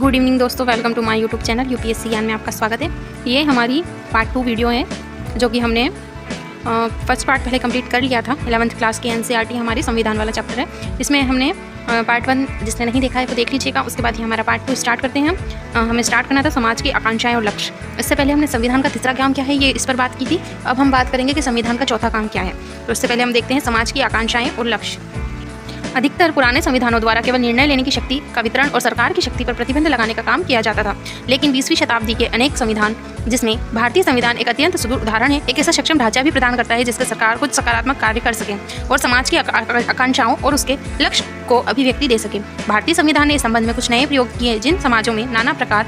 Good evening दोस्तों, welcome to my YouTube channel UPSC Gyan में आपका स्वागत है। ये हमारी पार्ट 2 वीडियो है जो कि हमने फर्स्ट पार्ट पहले कंप्लीट कर लिया था। 11th क्लास की एनसीईआरटी हमारी संविधान वाला चैप्टर है। इसमें हमने पार्ट 1 जिसने नहीं देखा है वो देख लीजिएगा। उसके बाद ही हमारा पार्ट 2 स्टार्ट करते हैं। हमें स्टार्ट करना था समाज की आकांक्षाएं और लक्ष्य। इससे पहले हमने संविधान का तीसरा काम क्या है ये इस पर बात की थी। अब हम बात करेंगे कि संविधान का चौथा काम क्या है। तो इससे पहले हम देखते हैं समाज की आकांक्षाएं और लक्ष्य। अधिकतर पुराने संविधानों द्वारा केवल निर्णय लेने की शक्ति का वितरण और सरकार की शक्ति पर प्रतिबंध लगाने का काम किया जाता था, लेकिन 20वीं शताब्दी के अनेक संविधान, जिसमें भारतीय संविधान एक अत्यंत सुदूर उदाहरण है, एक ऐसा सक्षम ढांचा भी प्रदान करता है जिससे सरकार कुछ सकारात्मक कार्य कर सके और समाज की आकांक्षाओं और उसके लक्ष्य को अभिव्यक्ति दे सके। भारतीय संविधान ने इस संबंध में कुछ नए प्रयोग किए। जिन समाजों में नाना प्रकार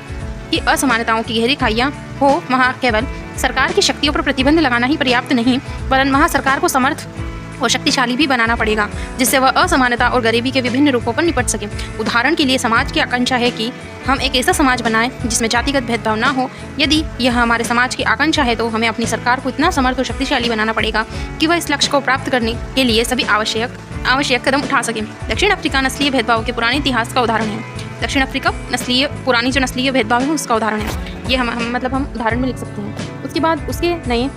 की असमानताओं की गहरी खाइयां हो, वहाँ केवल सरकार की शक्तियों पर प्रतिबंध लगाना ही पर्याप्त नहीं, वरन वहाँ सरकार को समर्थ और शक्तिशाली भी बनाना पड़ेगा, जिससे वह असमानता और गरीबी के विभिन्न रूपों पर निपट सके। उदाहरण के लिए समाज की आकांक्षा है कि हम एक ऐसा समाज बनाएं जिसमें जातिगत भेदभाव ना हो। यदि यह हमारे समाज की आकांक्षा है तो हमें अपनी सरकार को इतना समर्थ और शक्तिशाली बनाना पड़ेगा कि वह इस लक्ष्य को प्राप्त करने के लिए सभी आवश्यक कदम उठा सके। दक्षिण अफ्रीका नस्लीय भेदभाव के पुराने इतिहास का उदाहरण है। दक्षिण अफ्रीका पुरानी जो नस्लीय भेदभाव है उसका उदाहरण है। ये हम उदाहरण में लिख सकते हैं। उसके बाद उसके नए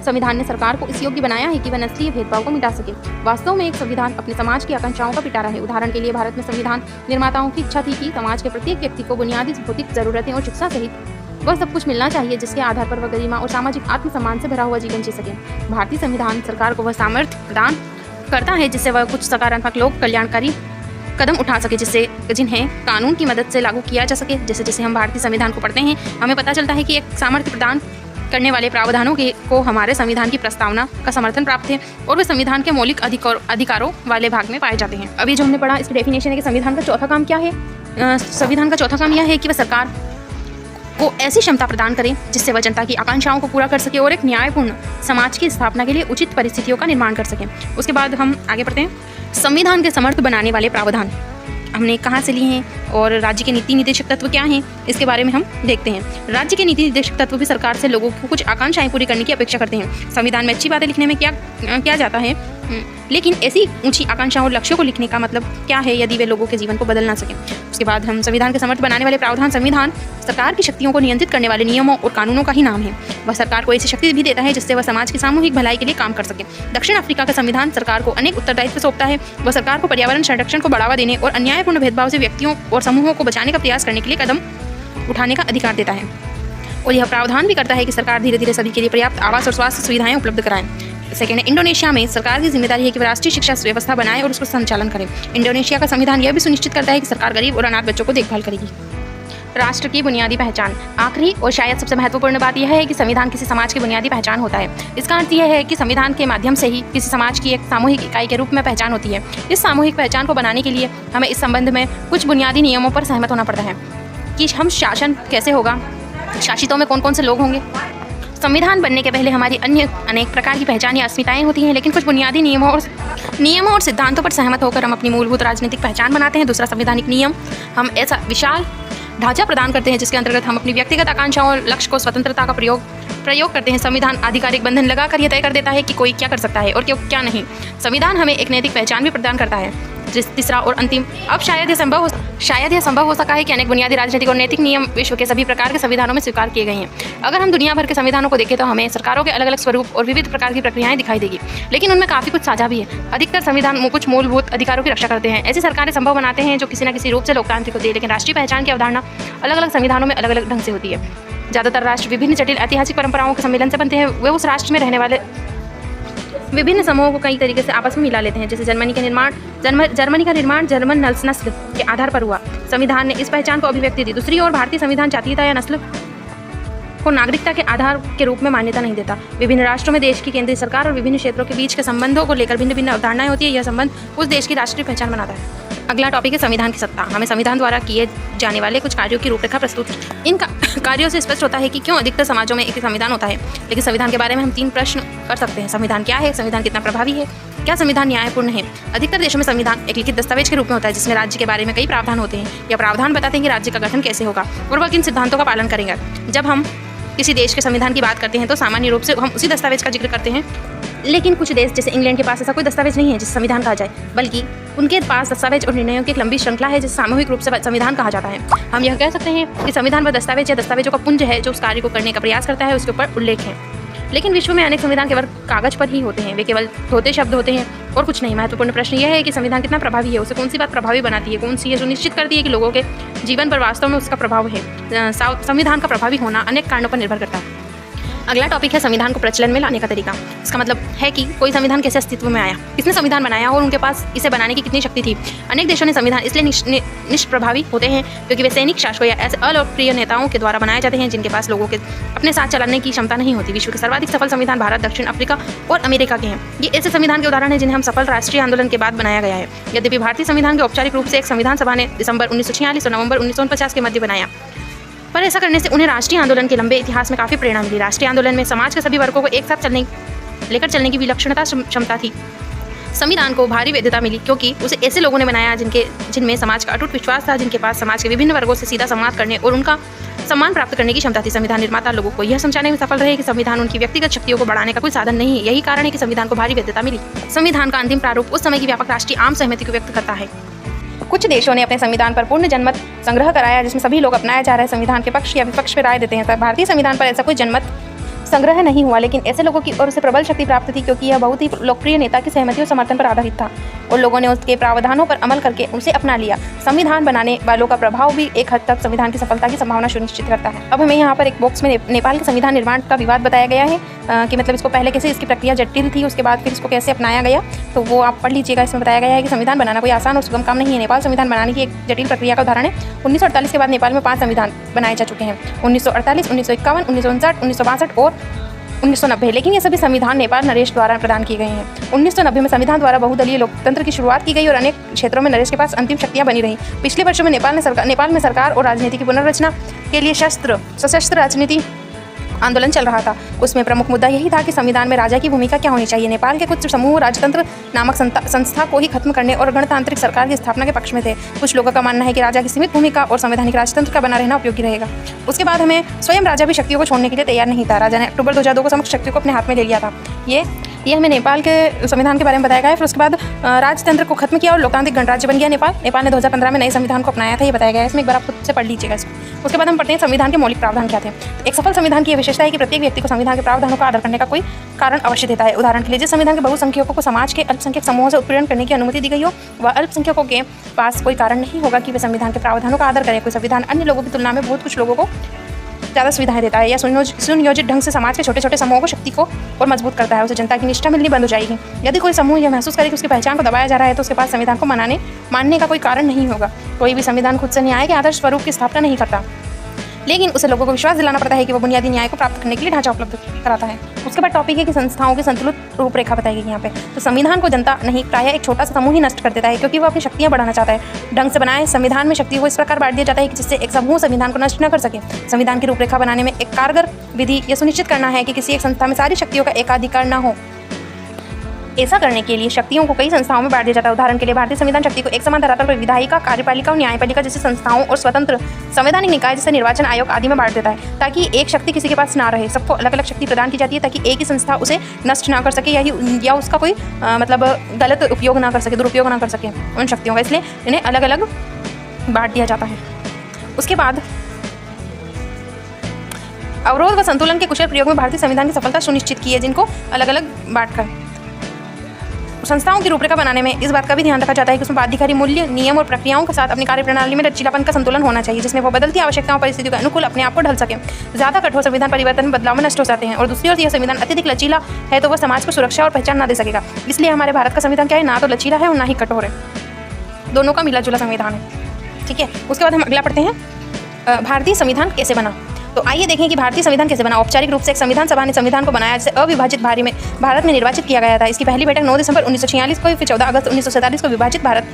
संविधान ने सरकार को इस योग्य बनाया है कि वह नस्लीय भेदभाव को मिटा सके। वास्तव में एक संविधान अपने समाज की आकांक्षाओं का पिटारा है। उदाहरण के लिए भारत में संविधान निर्माताओं की इच्छा थी कि समाज के प्रत्येक व्यक्ति को बुनियादी भौतिक जरूरतें और शिक्षा सहित वह सब कुछ मिलना चाहिए जिसके आधार पर वह गरिमा और सामाजिक आत्मसम्मान से भरा हुआ जीवन जी सके। भारतीय संविधान सरकार को वह सामर्थ्य प्रदान करता है जिससे वह कुछ सकारात्मक लोक कल्याणकारी कदम उठा सके जिन्हें कानून की मदद से लागू किया जा सके। जैसे जैसे हम भारतीय संविधान को पढ़ते हैं हमें पता चलता है कि एक सामर्थ्य प्रदान करने वाले प्रावधानों को हमारे संविधान की प्रस्तावना का समर्थन प्राप्त है और वे संविधान के मौलिक अधिकारों वाले भाग में पाए जाते हैं। अभी जो हमने पढ़ा इसकी डेफिनेशन है कि संविधान का चौथा काम क्या है। संविधान का चौथा काम यह है कि वह सरकार को ऐसी क्षमता प्रदान करें जिससे वह जनता की आकांक्षाओं को पूरा कर सके और एक न्यायपूर्ण समाज की स्थापना के लिए उचित परिस्थितियों का निर्माण कर सके। उसके बाद हम आगे बढ़ते हैं। संविधान के समर्थ बनाने वाले प्रावधान हमने कहाँ से लिए हैं और राज्य के नीति निर्देशक तत्व क्या हैं इसके बारे में हम देखते हैं। राज्य के नीति निर्देशक तत्व भी सरकार से लोगों को कुछ आकांक्षाएं पूरी करने की अपेक्षा करते हैं। संविधान में अच्छी बातें लिखने में क्या जाता है, लेकिन ऐसी ऊंची आकांक्षाओं और लक्ष्यों को लिखने का मतलब क्या है यदि वे लोगों के जीवन को बदल ना सकें। उसके बाद हम संविधान के समर्थ बनाने वाले प्रावधान। संविधान सरकार की शक्तियों को नियंत्रित करने वाले नियमों और कानूनों का ही नाम है। वह सरकार को ऐसी शक्ति भी देता है जिससे वह समाज की सामूहिक भलाई के लिए काम कर सके। दक्षिण अफ्रीका का संविधान सरकार को अनेक उत्तरदायित्व सौंपता है। वह सरकार को पर्यावरण संरक्षण को बढ़ावा देने और अन्यायपूर्ण भेदभाव से व्यक्तियों और समूहों को बचाने का प्रयास करने के लिए कदम उठाने का अधिकार देता है और यह प्रावधान भी करता है कि सरकार धीरे धीरे सभी के लिए पर्याप्त आवास और स्वास्थ्य सुविधाएं उपलब्ध कराएं। सेकेंड है, इंडोनेशिया में सरकार की जिम्मेदारी है कि वह राष्ट्रीय शिक्षा व्यवस्था बनाए और उसको संचालन करे। इंडोनेशिया का संविधान यह भी सुनिश्चित करता है कि सरकार गरीब और अनाथ बच्चों को देखभाल करेगी। राष्ट्र की बुनियादी पहचान। आखिरी और शायद सबसे महत्वपूर्ण बात यह है कि संविधान किसी समाज की बुनियादी पहचान होता है। इसका अर्थ यह है कि संविधान के माध्यम से ही किसी समाज की एक सामूहिक इकाई के रूप में पहचान होती है। इस सामूहिक पहचान को बनाने के लिए हमें इस संबंध में कुछ बुनियादी नियमों पर सहमत होना पड़ता है कि हम शासन कैसे होगा, शासितों में कौन कौन से लोग होंगे। संविधान बनने के पहले हमारी अन्य अनेक प्रकार की पहचान या अस्मिताएं होती हैं, लेकिन कुछ बुनियादी नियमों और सिद्धांतों पर सहमत होकर हम अपनी मूलभूत राजनीतिक पहचान बनाते हैं। दूसरा संवैधानिक नियम। हम ऐसा विशाल ढांचा प्रदान करते हैं जिसके अंतर्गत हम अपनी व्यक्तिगत आकांक्षाओं और लक्ष्य को स्वतंत्रता का प्रयोग करते हैं। संविधान आधिकारिक बंधन लगाकर यह तय कर देता है कि कोई क्या कर सकता है और क्या नहीं। संविधान हमें एक नैतिक पहचान भी प्रदान करता है। तीसरा और अंतिम। अब शायद यह संभव हो सका है कि अनेक बुनियादी राजनीतिक और नैतिक नियम विश्व के सभी प्रकार के संविधानों में स्वीकार किए गए हैं। अगर हम दुनिया भर के संविधानों को देखें तो हमें सरकारों के अलग अलग स्वरूप और विविध प्रकार की प्रक्रियाएं दिखाई देगी, लेकिन उनमें काफ़ी कुछ साझा भी है। अधिकतर संविधान कुछ मूलभूत अधिकारों की रक्षा करते हैं। ऐसी सरकारें संभव बनाते हैं जो किसी न किसी रूप से लोकतांत्रिक होती है, लेकिन राष्ट्रीय पहचान की अवधारणा अलग अलग संविधानों में अलग अलग ढंग से होती है। ज़्यादातर राष्ट्र विभिन्न जटिल ऐतिहासिक परंपराओं के सम्मेलन से बनते हैं। वे उस राष्ट्र में रहने वाले विभिन्न समूहों को कई तरीके से आपस में मिला लेते हैं। जैसे जर्मनी का निर्माण जर्मन नस्ल के आधार पर हुआ। संविधान ने इस पहचान को अभिव्यक्ति दी। दूसरी ओर भारतीय संविधान जातीयता या नस्ल को नागरिकता के आधार के रूप में मान्यता नहीं देता। विभिन्न राष्ट्रों में देश की केंद्रीय सरकार और विभिन्न क्षेत्रों के बीच के संबंधों को लेकर भिन्न भिन्न अवधारणाएं होती है। यह संबंध उस देश की राष्ट्रीय पहचान बनाता है। अगला टॉपिक है संविधान की सत्ता। हमें संविधान द्वारा किए जाने वाले कुछ कार्यों की रूपरेखा प्रस्तुत। इन कार्यों से स्पष्ट होता है कि क्यों अधिकतर समाजों में एक संविधान होता है। लेकिन संविधान के बारे में हम 3 प्रश्न कर सकते हैं। संविधान क्या है, संविधान कितना प्रभावी है, क्या संविधान न्यायपूर्ण है। अधिकतर देशों में संविधान एक लिखित दस्तावेज के रूप में होता है जिसमें राज्य के बारे में कई प्रावधान होते हैं। यह प्रावधान बताते हैं कि राज्य का गठन कैसे होगा और वह किन सिद्धांतों का पालन करेंगे। जब हम किसी देश के संविधान की बात करते हैं तो सामान्य रूप से हम उसी दस्तावेज का जिक्र करते हैं लेकिन कुछ देश जैसे इंग्लैंड के पास ऐसा कोई दस्तावेज नहीं है जिसे संविधान कहा जाए, बल्कि उनके पास दस्तावेज और निर्णयों की एक लंबी श्रृंखला है जिसे सामूहिक रूप से संविधान कहा जाता है। हम यह कह सकते हैं कि संविधान वह दस्तावेज या दस्तावेजों का पुंज है जो उस कार्य को करने का प्रयास करता है, उसके ऊपर उल्लेख है। लेकिन विश्व में अनेक संविधान केवल कागज पर ही होते हैं, वे केवल धोते शब्द होते हैं और कुछ नहीं। महत्वपूर्ण प्रश्न यह है कि संविधान कितना प्रभावी है, उसे कौन सी बात प्रभावी बनाती है, कौन सी ये सुनिश्चित करती है कि लोगों के जीवन पर वास्तव में उसका प्रभाव है। संविधान का प्रभावी होना अनेक कारणों पर निर्भर करता है। अगला टॉपिक है संविधान को प्रचलन में लाने का तरीका। इसका मतलब है कि कोई संविधान कैसे अस्तित्व में आया, किसने संविधान बनाया और उनके पास इसे बनाने की कितनी शक्ति थी। अनेक देशों ने संविधान इसलिए निष्प्रभावी होते हैं क्योंकि वे सैनिक शासकों या ऐसे अलोकप्रिय नेताओं के द्वारा बनाए जाते हैं जिनके पास लोगों के अपने साथ चलाने की क्षमता नहीं होती। विश्व के सर्वाधिक सफल संविधान भारत, दक्षिण अफ्रीका और अमेरिका के हैं। ये ऐसे संविधान के उदाहरण हैं जिन्हें हम सफल राष्ट्रीय आंदोलन के बाद बनाया गया है। यद्यपि भारतीय संविधान के औपचारिक रूप से एक संविधान सभा ने दिसंबर 1946 और नवंबर 1949 के मध्य बनाया, पर ऐसा करने से उन्हें राष्ट्रीय आंदोलन के लंबे इतिहास में काफ़ी प्रेरणा मिली। राष्ट्रीय आंदोलन में समाज के सभी वर्गों को एक साथ लेकर चलने की विलक्षणता क्षमता थी। संविधान को भारी वैधता मिली क्योंकि उसे ऐसे लोगों ने बनाया जिनमें समाज का अटूट विश्वास था, जिनके पास समाज के विभिन्न वर्गों से सीधा संवाद करने और उनका सम्मान प्राप्त करने की क्षमता थी। संविधान निर्माता लोगों को यह समझाने में सफल रहे कि संविधान उनकी व्यक्तिगत शक्तियों को बढ़ाने का कोई साधन नहीं है। यही कारण है कि संविधान को भारी वैधता मिली। संविधान का अंतिम प्रारूप उस समय की व्यापक राष्ट्रीय आम सहमति को व्यक्त करता है। कुछ देशों ने अपने संविधान पर पूर्ण जनमत संग्रह कराया जिसमें सभी लोग अपनाया जा रहे संविधान के पक्ष या विपक्ष में राय देते हैं। भारतीय संविधान पर ऐसा कोई जनमत संग्रह नहीं हुआ, लेकिन ऐसे लोगों की और उसे प्रबल शक्ति प्राप्त थी क्योंकि यह बहुत ही लोकप्रिय नेता की सहमति और समर्थन पर आधारित था और लोगों ने उसके प्रावधानों पर अमल करके उसे अपना लिया। संविधान बनाने वालों का प्रभाव भी एक हद तक संविधान की सफलता की संभावना सुनिश्चित करता है। अब हमें यहाँ पर एक बॉक्स में नेपाल के संविधान निर्माण का विवाद बताया गया है कि मतलब इसको पहले कैसे इसकी प्रक्रिया जटिल थी, उसके बाद फिर इसको कैसे अपनाया गया, तो वो आप पढ़ लीजिएगा। इसमें बताया गया है कि संविधान बनाना कोई आसान और सुगम काम नहीं है। नेपाल संविधान बनाने की एक जटिल प्रक्रिया का उदाहरण है। 1948 के बाद नेपाल में 5 संविधान बनाए जा चुके हैं, 1948, 1951, 1959, 1962 और 1990। लेकिन ये सभी संविधान नेपाल नरेश द्वारा प्रदान किए गए हैं। 1990 में संविधान द्वारा बहुदलीय लोकतंत्र की शुरुआत की गई और अनेक क्षेत्रों में नरेश के पास अंतिम शक्तियां बनी रही। पिछले वर्षों में नेपाल में सरकार और राजनीति की पुनर्रचना के लिए सशस्त्र राजनीति आंदोलन चल रहा था। उसमें प्रमुख मुद्दा यही था कि संविधान में राजा की भूमिका क्या होनी चाहिए। नेपाल के कुछ समूह राजतंत्र नामक संस्था को ही खत्म करने और गणतांत्रिक सरकार की स्थापना के पक्ष में थे। कुछ लोगों का मानना है कि राजा की सीमित भूमिका और संवैधानिक राजतंत्र का बना रहना उपयोगी रहेगा। उसके बाद हमें स्वयं राजा भी शक्तियों को छोड़ने के लिए तैयार नहीं था। राजा ने अक्टूबर 2002 को समस्त शक्तियों को अपने हाथ में ले लिया था। ये हमें नेपाल के संविधान के बारे में बताया गया है। फिर उसके बाद राजतंत्र को खत्म किया और लोकतांत्रिक गणराज्य बन गया नेपाल ने 2015 में नए संविधान को अपनाया था, ये बताया गया है। इसमें एक बार आप खुद से पढ़ लीजिएगा इसको। उसके बाद हम पढ़ते हैं संविधान के मौलिक प्रावधान क्या थे। तो एक सफल संविधान की यह विशेषता है कि प्रत्येक व्यक्ति को संविधान के प्रावधानों का आदर करने का कोई कारण अवश्य देता है। उदाहरण के लिए जिस संविधान के बहुसंख्यकों को समाज के अल्पसंख्यक समूहों से उत्पीड़न करने की अनुमति दी गई हो, वह अल्पसंख्यकों के पास कोई कारण नहीं होगा कि वे संविधान के प्रावधानों का आदर करें। कोई संविधान अन्य लोगों की तुलना में बहुत कुछ लोगों को ज़्यादा सुविधाएं देता है या सुनियोजित ढंग से समाज के छोटे छोटे समूहों को शक्ति को और मजबूत करता है, उसे जनता की निष्ठा मिलनी बंद हो जाएगी। यदि कोई समूह यह महसूस करे कि उसकी पहचान को दबाया जा रहा है तो उसके पास संविधान को मानने का कोई कारण नहीं होगा। कोई भी संविधान खुद से न्याय के आदर्श स्वरूप की स्थापना नहीं करता, लेकिन उसे लोगों को विश्वास दिलाना पड़ता है कि वो बुनियादी न्याय को प्राप्त करने के लिए ढांचा उपलब्ध कराता है। उसके बाद टॉपिक है कि संस्थाओं की संतुलित रूपरेखा बताई गई यहाँ पे। तो संविधान को जनता नहीं, प्रायः एक छोटा सा समूह ही नष्ट कर देता है क्योंकि वो अपनी शक्तियाँ बढ़ाना चाहता है। ढंग से बनाए संविधान में शक्तियों को इस प्रकार बांट दिया जाता है कि जिससे एक समूह संविधान को नष्ट न कर सके। संविधान की रूपरेखा बनाने में एक कारगर विधि यह सुनिश्चित करना है कि किसी एक संस्था में सारी शक्तियों का एकाधिकार न हो। ऐसा करने के लिए शक्तियों को कई संस्थाओं में बांट दिया जाता है। उदाहरण के लिए भारतीय संविधान शक्ति को एक समान धरातल पर विधायिका, कार्यपालिका और न्यायपालिका जैसी संस्थाओं और स्वतंत्र संवैधानिक निकाय जैसे निर्वाचन आयोग आदि में बांट देता है ताकि एक शक्ति किसी के पास ना रहे। सबको अलग अलग शक्ति प्रदान की जाती है ताकि एक ही संस्था उसे नष्ट ना कर सके या उसका कोई मतलब गलत उपयोग ना कर सके, दुरुपयोग ना कर सके उन शक्तियों का, इसलिए इन्हें अलग अलग बांट दिया जाता है। उसके बाद अवरोध व संतुलन के कुशल प्रयोग में भारतीय संविधान की सफलता सुनिश्चित की है, जिनको अलग अलग बांटकर। संस्थाओं की रूपरेखा बनाने में इस बात का भी ध्यान रखा जाता है कि उसमें बाध्यकारी मूल्य, नियम और प्रक्रियाओं के साथ अपनी कार्यप्रणाली में लचीलापन का संतुलन होना चाहिए, जिसमें वो बदलती आवश्यकताओं परिस्थितियों के अनुकूल अपने आप को ढल सके। ज़्यादा कठोर संविधान परिवर्तन में बदलाव में नष्ट हो जाते हैं और दूसरी ओर यह संविधान अत्यधिक लचीला है तो वह समाज को सुरक्षा और पहचान ना दे सकेगा। इसलिए हमारे भारत का संविधान क्या है, ना तो लचीला है और ना ही कठोर है, दोनों का मिला जुला संविधान है। ठीक है, उसके बाद हम अगला पढ़ते हैं भारतीय संविधान कैसे बना। तो आइए देखें कि भारतीय संविधान कैसे बना। औपचारिक रूप से एक संविधान सभा ने संविधान को बनाया जिसे अविभाजित भारत में निर्वाचित किया गया था। इसकी पहली बैठक 9 दिसंबर 1946 को, फिर 14 अगस्त 1947 को विभाजित भारत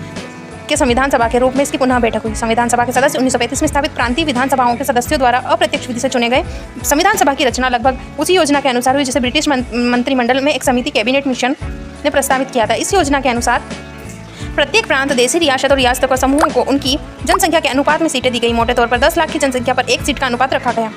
के संविधान सभा के रूप में इसकी पुनः बैठक हुई। संविधान सभा के सदस्य 1935 में स्थापित प्रांतीय विधानसभाओं के सदस्यों द्वारा अप्रत्यक्ष विधि से चुने गए। संविधान सभा की रचना लगभग उसी योजना के अनुसार हुई जिसे ब्रिटिश मंत्रिमंडल में एक समिति कैबिनेट मिशन ने प्रस्तावित किया था। इस योजना के अनुसार प्रत्येक प्रांत, देशी रियासत और रियासतों का समूहों को उनकी जनसंख्या के अनुपात में सीटें दी गई। मोटे तौर पर 10 लाख की जनसंख्या पर एक सीट का अनुपात रखा गया।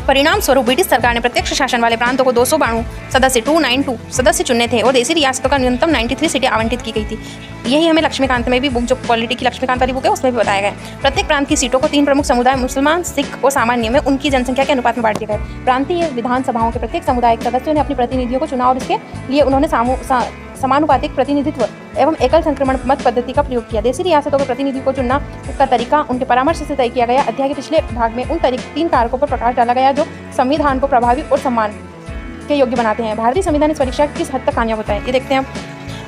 परिणाम स्वरूप ब्रिटिश सरकार ने प्रत्यक्ष शासन वाले प्रांतों को 292 सदस्य 292 सदस्य चुने थे और देशी रियासतों का न्यूनतम 93 सीटें आवंटित की गई थी। यही हमें लक्ष्मीकांत में भी बुक, जो पॉलिटी की लक्ष्मीकांत वाली बुक है, उसमें भी बताया गया है। प्रत्येक प्रांत की सीटों को 3 प्रमुख समुदाय मुसलमान, सिख और सामान्य में उनकी जनसंख्या के अनुपात में बांट दिया गया। प्रांतीय विधानसभाओं के प्रत्येक सामुदायिक सदस्यों ने अपने प्रतिनिधियों को चुना और इसके लिए उन्होंने समानुपातिक प्रतिनिधित्व एवं एकल संक्रमण मत पद्धति का प्रयोग किया। देशी रियासतों के प्रतिनिधि को चुनना का तरीका उनके परामर्श से तय किया गया। अध्याय के पिछले भाग में उन 3 कारकों पर प्रकाश डाला गया जो संविधान को प्रभावी और सम्मान के योग्य बनाते हैं। भारतीय संविधान इस परीक्षा किस हद तक कामयाब होता है, ये देखते हैं।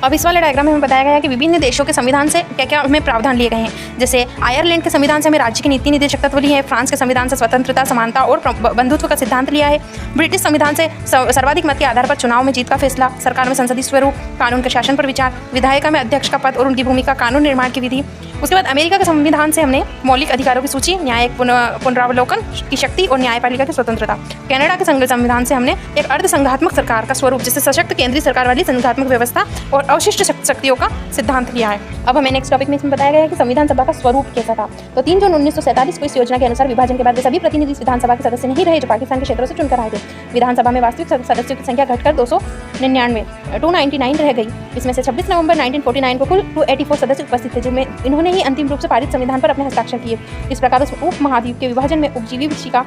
अब इस वाले डायग्राम में हमें बताया गया है कि विभिन्न देशों के संविधान से क्या क्या हमें प्रावधान लिए गए हैं। जैसे आयरलैंड के संविधान से हमें राज्य की नीति निर्देशक तत्व लिए हैं। फ्रांस के संविधान से स्वतंत्रता, समानता और बंधुत्व का सिद्धांत लिया है। ब्रिटिश संविधान से सर्वाधिक मत के आधार पर चुनाव में जीत का फैसला, सरकार में संसदीय स्वरूप, कानून के शासन पर विचार, विधायिका में अध्यक्ष का पद और उनकी भूमिका, कानून निर्माण की विधि। उसके बाद अमेरिका के संविधान से हमने मौलिक अधिकारों की सूची, न्यायिक पुनरावलोकन की शक्ति और न्यायपालिका की स्वतंत्रता। कनाडा के संविधान से हमने एक अर्ध संघात्मक सरकार का स्वरूप, जिससे सशक्त केंद्रीय सरकार वाली संघात्मक व्यवस्था और अवशिष्ट शक्तियों का सिद्धांत लिया है। अब हमें नेक्स्ट टॉपिक में इसमें बताया गया है कि संविधान सभा का स्वरूप कैसा था। तो 3 जून 1947 को इस योजना के अनुसार विभाजन के बाद वे सभी प्रतिनिधि विधानसभा के सदस्य नहीं रहे जो पाकिस्तान के क्षेत्रों से चुनकर आए थे। विधानसभा में वास्तविक सदस्यों की संख्या घटकर 299 रह गई। इसमें से 26 नवंबर 1949 को कुल 284 सदस्य उपस्थित थे, जिनमें इन्होंने ही अंतिम रूप से पारित संविधान पर अपने हस्ताक्षर किए। इस प्रकार उस उप महाद्वीप के विभाजन में उपजीवी शिक्षा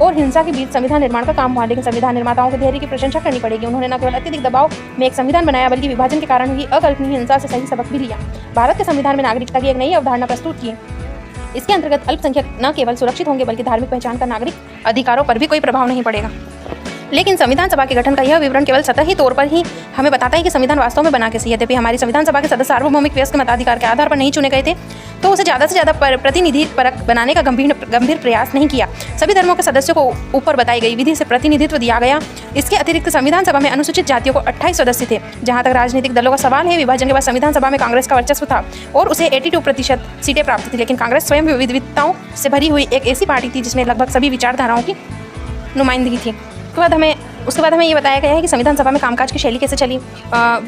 और हिंसा के बीच संविधान निर्माण का काम हुआ। लेकिन संविधान निर्माताओं के धैर्य की प्रशंसा करनी पड़ेगी। उन्होंने न केवल अत्यधिक दबाव में एक संविधान बनाया, बल्कि विभाजन के कारण हुई अकल्पनीय हिंसा से सही सबक भी लिया। भारत के संविधान में नागरिकता की एक नई अवधारणा प्रस्तुत की। इसके अंतर्गत अल्पसंख्यक न केवल सुरक्षित होंगे, बल्कि धार्मिक पहचान का नागरिक अधिकारों पर भी कोई प्रभाव नहीं पड़ेगा। लेकिन संविधान सभा के गठन का यह विवरण केवल सतही तौर पर ही हमें बताता है कि संविधान वास्तव में बना कैसे। यद्यपि हमारी संविधान सभा के सदस्य सार्वभौमिक व्यस्क मताधिकार के आधार पर नहीं चुने गए थे, तो उसे ज़्यादा से ज़्यादा प्रतिनिधि परक बनाने का गंभीर प्रयास नहीं किया। सभी धर्मों के सदस्यों को ऊपर बताई गई विधि से प्रतिनिधित्व दिया गया। इसके अतिरिक्त संविधान सभा में अनुसूचित जातियों को 28 सदस्य थे। जहाँ तक राजनीतिक दलों का सवाल है, विभाजन के बाद संविधान सभा में कांग्रेस का वर्चस्व था और उसे 82% सीटें प्राप्त थी। लेकिन कांग्रेस स्वयं विविधताओं से भरी हुई एक ऐसी पार्टी थी जिसमें लगभग सभी विचारधाराओं की नुमाइंदगी थी। उसके बाद हमें ये बताया गया है कि संविधान सभा में कामकाज की शैली कैसे चली।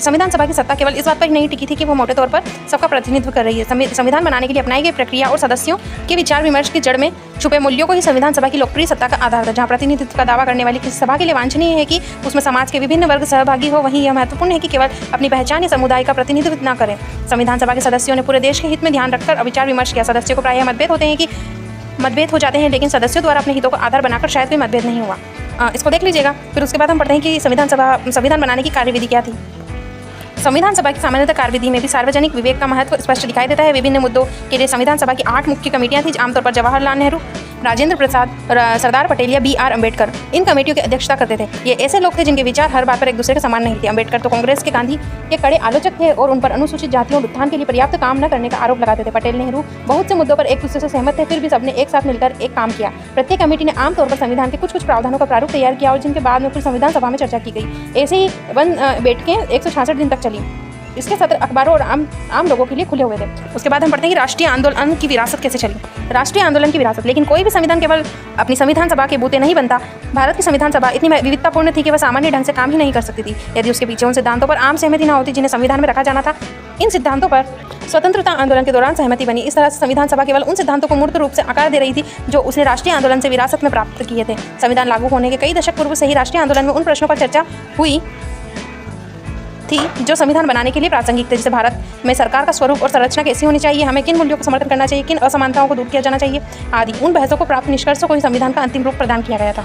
संविधान सभा की सत्ता केवल इस बात पर नहीं टिकी थी कि वो मोटे तौर पर सबका प्रतिनिधित्व कर रही है। संविधान बनाने के लिए अपनाई गई प्रक्रिया और सदस्यों के विचार विमर्श की जड़ में छुपे मूल्यों को ही संविधान सभा की लोकप्रिय सत्ता का आधार था। जहाँ प्रतिनिधित्व का दावा करने वाली किसी सभा के लिए वांछनीय है कि उसमें समाज के विभिन्न वर्ग सहभागी हो, वहीं यह महत्वपूर्ण है कि केवल अपनी पहचान या समुदाय का प्रतिनिधित्व न करें। संविधान सभा के सदस्यों ने पूरे देश के हित में ध्यान रखकर विचार विमर्श किया। सदस्यों को प्रायः मतभेद हो जाते हैं, लेकिन सदस्यों द्वारा अपने हितों को आधार बनाकर शायद कोई मतभेद नहीं हुआ। इसको देख लीजिएगा। फिर उसके बाद हम पढ़ते हैं कि संविधान बनाने की कार्यविधि क्या थी। संविधान सभा की सामान्यतः कार्यविधि में भी सार्वजनिक विवेक का महत्व स्पष्ट दिखाई देता है। विभिन्न मुद्दों के लिए संविधान सभा की 8 मुख्य कमेटियां थी। आमतौर पर जवाहरलाल नेहरू, राजेंद्र प्रसाद, सरदार पटेल या BR अम्बेडकर इन कमेटियों की अध्यक्षता करते थे। ये ऐसे लोग थे जिनके विचार हर बात पर एक दूसरे के समान नहीं थे। अम्बेडकर तो कांग्रेस के गांधी के कड़े आलोचक थे और उन पर अनुसूचित जातियों और उत्थान के लिए पर्याप्त काम न करने का आरोप लगाते थे। पटेल, नेहरू बहुत से मुद्दों पर एक दूसरे से सहमत थे, फिर भी सबने एक साथ मिलकर एक काम किया। प्रत्येक कमेटी ने आमतौर पर संविधान के कुछ प्रावधानों का प्रारूप तैयार किया और जिनके बाद में फिर संविधान सभा में चर्चा की गई। ऐसे ही बैठकें 166 दिन तक चली। इसके सत्र अखबारों और आम लोगों के लिए खुले हुए थे। उसके बाद हम पढ़ते हैं कि राष्ट्रीय आंदोलन की विरासत कैसे चली। राष्ट्रीय आंदोलन की विरासत। लेकिन कोई भी संविधान केवल अपनी संविधान सभा के बूते नहीं बनता। भारत की संविधान सभा इतनी विविधतापूर्ण थी कि वह सामान्य ढंग से काम ही नहीं कर सकती थी यदि उसके पीछे उन सिद्धांतों पर आम सहमति न होती जिन्हें संविधान में रखा जाना था। इन सिद्धांतों पर स्वतंत्रता आंदोलन के दौरान सहमति बनी। इस तरह से संविधान सभा केवल उन सिद्धांतों को मूर्त रूप से आकार दे रही थी जो उसने राष्ट्रीय आंदोलन से विरासत में प्राप्त किए थे। संविधान लागू होने के कई दशक पूर्व से ही राष्ट्रीय आंदोलन में उन प्रश्नों पर चर्चा हुई थी जो संविधान बनाने के लिए प्रासंगिक थे, जैसे भारत में सरकार का स्वरूप और संरचना कैसी होनी चाहिए, हमें किन मूल्यों को समर्थन करना चाहिए, किन असमानताओं को दूर किया जाना चाहिए आदि। उन बहसों को प्राप्त निष्कर्षों को ही संविधान का अंतिम रूप प्रदान किया गया था।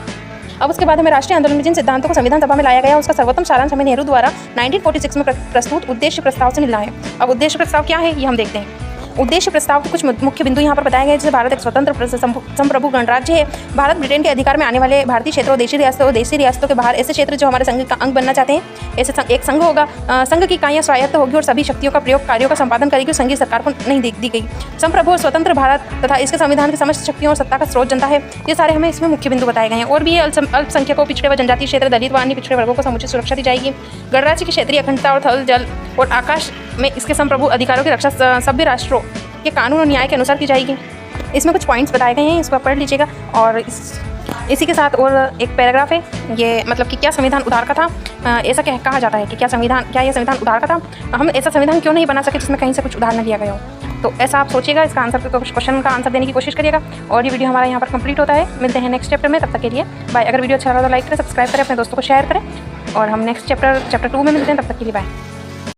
अब उसके बाद हमें राष्ट्रीय आंदोलन में जिन सिद्धांतों को संविधान सभा में लाया गया उसका सर्वोत्तम सारांश हमें नेहरू द्वारा 1946 में प्रस्तुत उद्देश्य प्रस्ताव से मिला है। अब उद्देश्य प्रस्ताव क्या है ये हम देखते हैं। उद्देश्य प्रस्ताव के कुछ मुख्य बिंदु यहाँ पर बताए गए। जैसे भारत एक स्वतंत्र संप्रभु गणराज्य है। भारत ब्रिटेन के अधिकार में आने वाले भारतीय क्षेत्रों, देशी रियासतों के बाहर ऐसे क्षेत्र जो हमारे संघ का अंग बनना चाहते हैं, ऐसे एक संघ होगा। संघ की इकाइयाँ स्वायत्त होगी और सभी शक्तियों का प्रयोग कार्यों का संपादन करेगी। संघीय सरकार को नहीं दी गई। संप्रभु और स्वतंत्र भारत तथा इसके संविधान की समस्त शक्तियों और सत्ता का स्रोत जनता है। ये सारे हमें इसमें मुख्य बिंदु बताए गए हैं। और भी अल्पसंख्यकों, पिछड़े व जनजातीय क्षेत्र, दलित व अन्य पिछड़े वर्गों को समुचित सुरक्षा दी जाएगी। गणराज्य की क्षेत्रीय अखंडता और थल, जल और आकाश में इसके संप्रभु अधिकारों की रक्षा सभ्य राष्ट्रों के कानून और न्याय के अनुसार की जाएगी। इसमें कुछ पॉइंट्स बताए गए हैं, इसको आप पढ़ लीजिएगा। और इसी के साथ और एक पैराग्राफ है, ये मतलब कि क्या संविधान उदार का था। ऐसा कहा जाता है कि क्या ये संविधान उदार का था। हम ऐसा संविधान क्यों नहीं बना सके जिसमें कहीं से कुछ उधार न लिया गया हो। तो ऐसा आप सोचिएगा, इसका आंसर तो क्वेश्चन का आंसर देने की कोशिश करिएगा। और ये वीडियो हमारा यहाँ पर कंप्लीट होता है। मिलते हैं नेक्स्ट चैप्टर में, तब तक के लिए बाय। अगर वीडियो अच्छा लगा तो लाइक करें, सब्सक्राइब करें, अपने दोस्तों को शेयर करें और हम नेक्स्ट चैप्टर 2 में मिलते हैं। तब तक के लिए बाय।